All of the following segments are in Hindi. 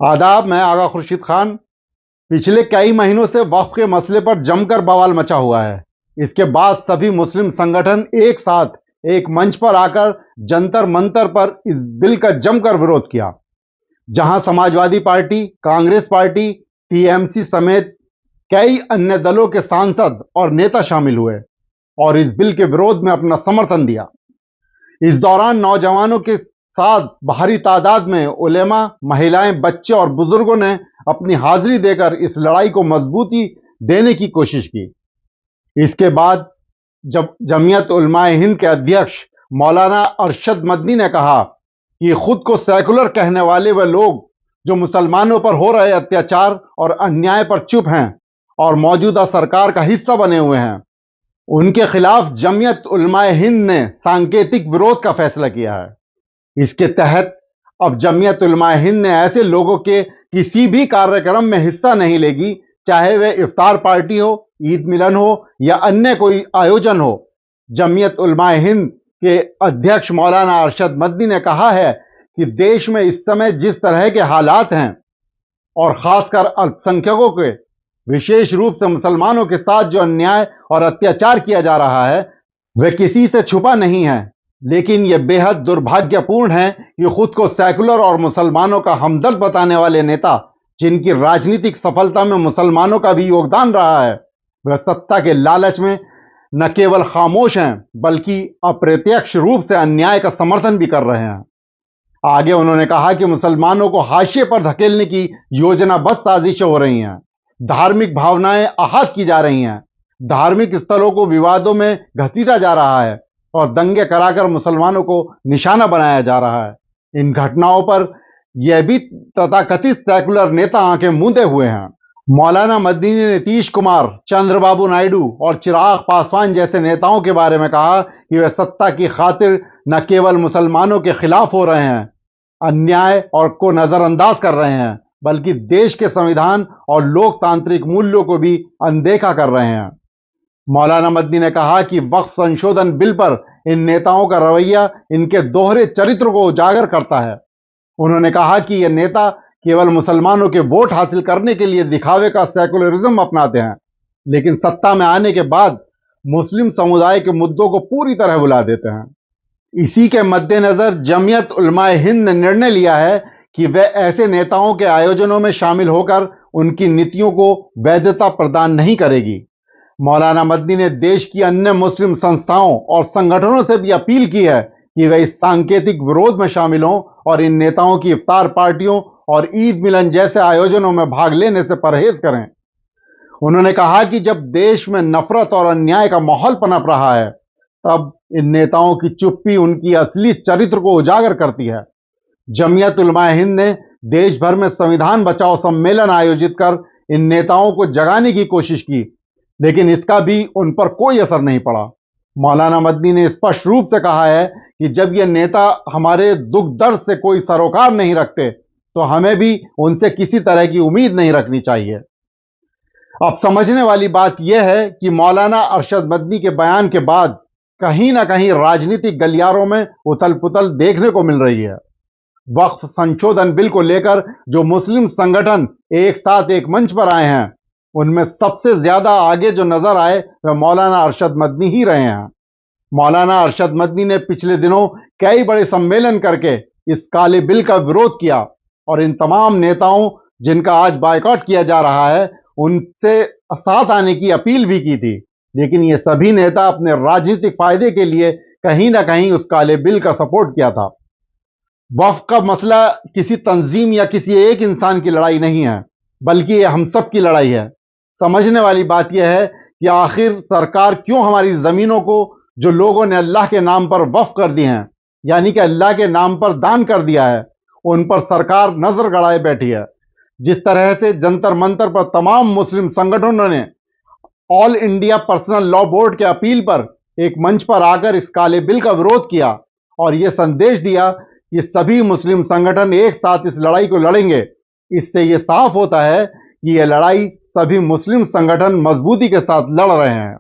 आदाब। मैं आगा खुर्शीद खान। पिछले कई महीनों से वक्फ के मसले पर जमकर बवाल मचा हुआ है। इसके बाद सभी मुस्लिम संगठन एक साथ एक मंच पर आकर जंतर मंतर पर इस बिल का जमकर विरोध किया, जहां Samajwadi party, Congress party, TMC समेत कई अन्य दलों के सांसद और नेता शामिल हुए और इस बिल के विरोध में अपना समर्थन दिया। इस दौरान नौजवानों के साथ भारी तादाद में उलेमा, महिलाएं, बच्चे और बुजुर्गों ने अपनी हाजिरी देकर इस लड़ाई को मजबूती देने की कोशिश की। इसके बाद जब जमीयत उलमाए हिंद के अध्यक्ष मौलाना अरशद मदनी ने कहा कि खुद को सेकुलर कहने वाले वे लोग जो मुसलमानों पर हो रहे अत्याचार और अन्याय पर चुप हैं और मौजूदा सरकार का हिस्सा बने हुए हैं, उनके खिलाफ जमीयत उलमाए हिंद ने सांकेतिक विरोध का फैसला किया है। इसके तहत अब जमीयत उलमाए हिंद ने ऐसे लोगों के किसी भी कार्यक्रम में हिस्सा नहीं लेगी, चाहे वह इफ्तार पार्टी हो, ईद मिलन हो या अन्य कोई आयोजन हो। जमीयत उलमाए हिंद के अध्यक्ष मौलाना अरशद मदनी ने कहा है कि देश में इस समय जिस तरह के हालात हैं और खासकर अल्पसंख्यकों के, विशेष रूप से मुसलमानों के साथ जो अन्याय और अत्याचार किया जा रहा है, वह किसी से छुपा नहीं है। लेकिन यह बेहद दुर्भाग्यपूर्ण है कि खुद को सेकुलर और मुसलमानों का हमदर्द बताने वाले नेता, जिनकी राजनीतिक सफलता में मुसलमानों का भी योगदान रहा है, वह सत्ता के लालच में न केवल खामोश हैं बल्कि अप्रत्यक्ष रूप से अन्याय का समर्थन भी कर रहे हैं। आगे उन्होंने कहा कि मुसलमानों को हाशिए पर धकेलने की योजनाबद्ध साजिशें हो रही हैं, धार्मिक भावनाएं आहत की जा रही हैं, धार्मिक स्थलों को विवादों में घसीटा जा रहा है और दंगे कराकर मुसलमानों को निशाना बनाया जा रहा है। इन घटनाओं पर यह भी तथाकथित सेकुलर नेता आंखें मूंदे हुए हैं। मौलाना मदनी ने नीतीश कुमार, चंद्रबाबू नायडू और चिराग पासवान जैसे नेताओं के बारे में कहा कि वे सत्ता की खातिर न केवल मुसलमानों के खिलाफ हो रहे हैं, अन्याय और को नजरअंदाज कर रहे हैं, बल्कि देश के संविधान और लोकतांत्रिक मूल्यों को भी अनदेखा कर रहे हैं। मौलाना मदनी ने कहा कि वक्फ संशोधन बिल पर इन नेताओं का रवैया इनके दोहरे चरित्र को उजागर करता है। उन्होंने कहा कि ये नेता केवल मुसलमानों के वोट हासिल करने के लिए दिखावे का सेकुलरिज्म अपनाते हैं, लेकिन सत्ता में आने के बाद मुस्लिम समुदाय के मुद्दों को पूरी तरह भुला देते हैं। इसी के मद्देनजर जमीयत उलमाए हिंद ने निर्णय लिया है कि वह ऐसे नेताओं के आयोजनों में शामिल होकर उनकी नीतियों को वैधता प्रदान नहीं करेगी। मौलाना मदनी ने देश की अन्य मुस्लिम संस्थाओं और संगठनों से भी अपील की है कि वे इस सांकेतिक विरोध में शामिल हों और इन नेताओं की इफ्तार पार्टियों और ईद मिलन जैसे आयोजनों में भाग लेने से परहेज करें। उन्होंने कहा कि जब देश में नफरत और अन्याय का माहौल पनप रहा है, तब इन नेताओं की चुप्पी उनकी असली चरित्र को उजागर करती है। जमीयत उलमाए हिंद ने देश भर में संविधान बचाओ सम्मेलन आयोजित कर इन नेताओं को जगाने की कोशिश की, लेकिन इसका भी उन पर कोई असर नहीं पड़ा। मौलाना मदनी ने स्पष्ट रूप से कहा है कि जब ये नेता हमारे दुख दर्द से कोई सरोकार नहीं रखते, तो हमें भी उनसे किसी तरह की उम्मीद नहीं रखनी चाहिए। अब समझने वाली बात यह है कि मौलाना अरशद मदनी के बयान के बाद कहीं ना कहीं राजनीतिक गलियारों में उथल पुथल देखने को मिल रही है। वक्फ संशोधन बिल को लेकर जो मुस्लिम संगठन एक साथ एक मंच पर आए हैं, उनमें सबसे ज्यादा आगे जो नजर आए वह मौलाना अरशद मदनी ही रहे हैं। मौलाना अरशद मदनी ने पिछले दिनों कई बड़े सम्मेलन करके इस काले बिल का विरोध किया और इन तमाम नेताओं जिनका आज बायकॉट किया जा रहा है, उनसे साथ आने की अपील भी की थी, लेकिन ये सभी नेता अपने राजनीतिक फायदे के लिए कहीं ना कहीं उस काले बिल का सपोर्ट किया था। वक्फ का मसला किसी तंजीम या किसी एक इंसान की लड़ाई नहीं है, बल्कि यह हम सब की लड़ाई है। समझने वाली बात यह है कि आखिर सरकार क्यों हमारी जमीनों को जो लोगों ने अल्लाह के नाम पर वक्फ कर दी हैं, यानी कि अल्लाह के नाम पर दान कर दिया है, उन पर सरकार नजर गड़ाए बैठी है। जिस तरह से जंतर मंतर पर तमाम मुस्लिम संगठनों ने all India personal law board के अपील पर एक मंच पर आकर इस काले बिल का विरोध किया और यह संदेश दिया कि सभी मुस्लिम संगठन एक साथ इस लड़ाई को लड़ेंगे, इससे यह साफ होता है कि यह लड़ाई सभी मुस्लिम संगठन मजबूती के साथ लड़ रहे हैं।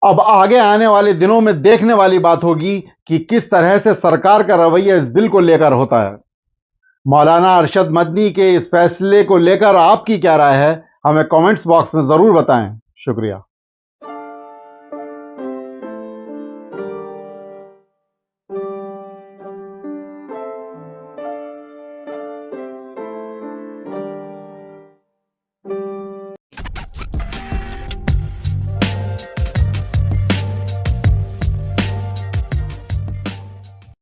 अब आगे आने वाले दिनों में देखने वाली बात होगी कि किस तरह से सरकार का रवैया इस बिल को लेकर होता है। मौलाना अरशद मदनी के इस फैसले को लेकर आपकी क्या राय है, हमें कमेंट्स बॉक्स में जरूर बताएं। शुक्रिया।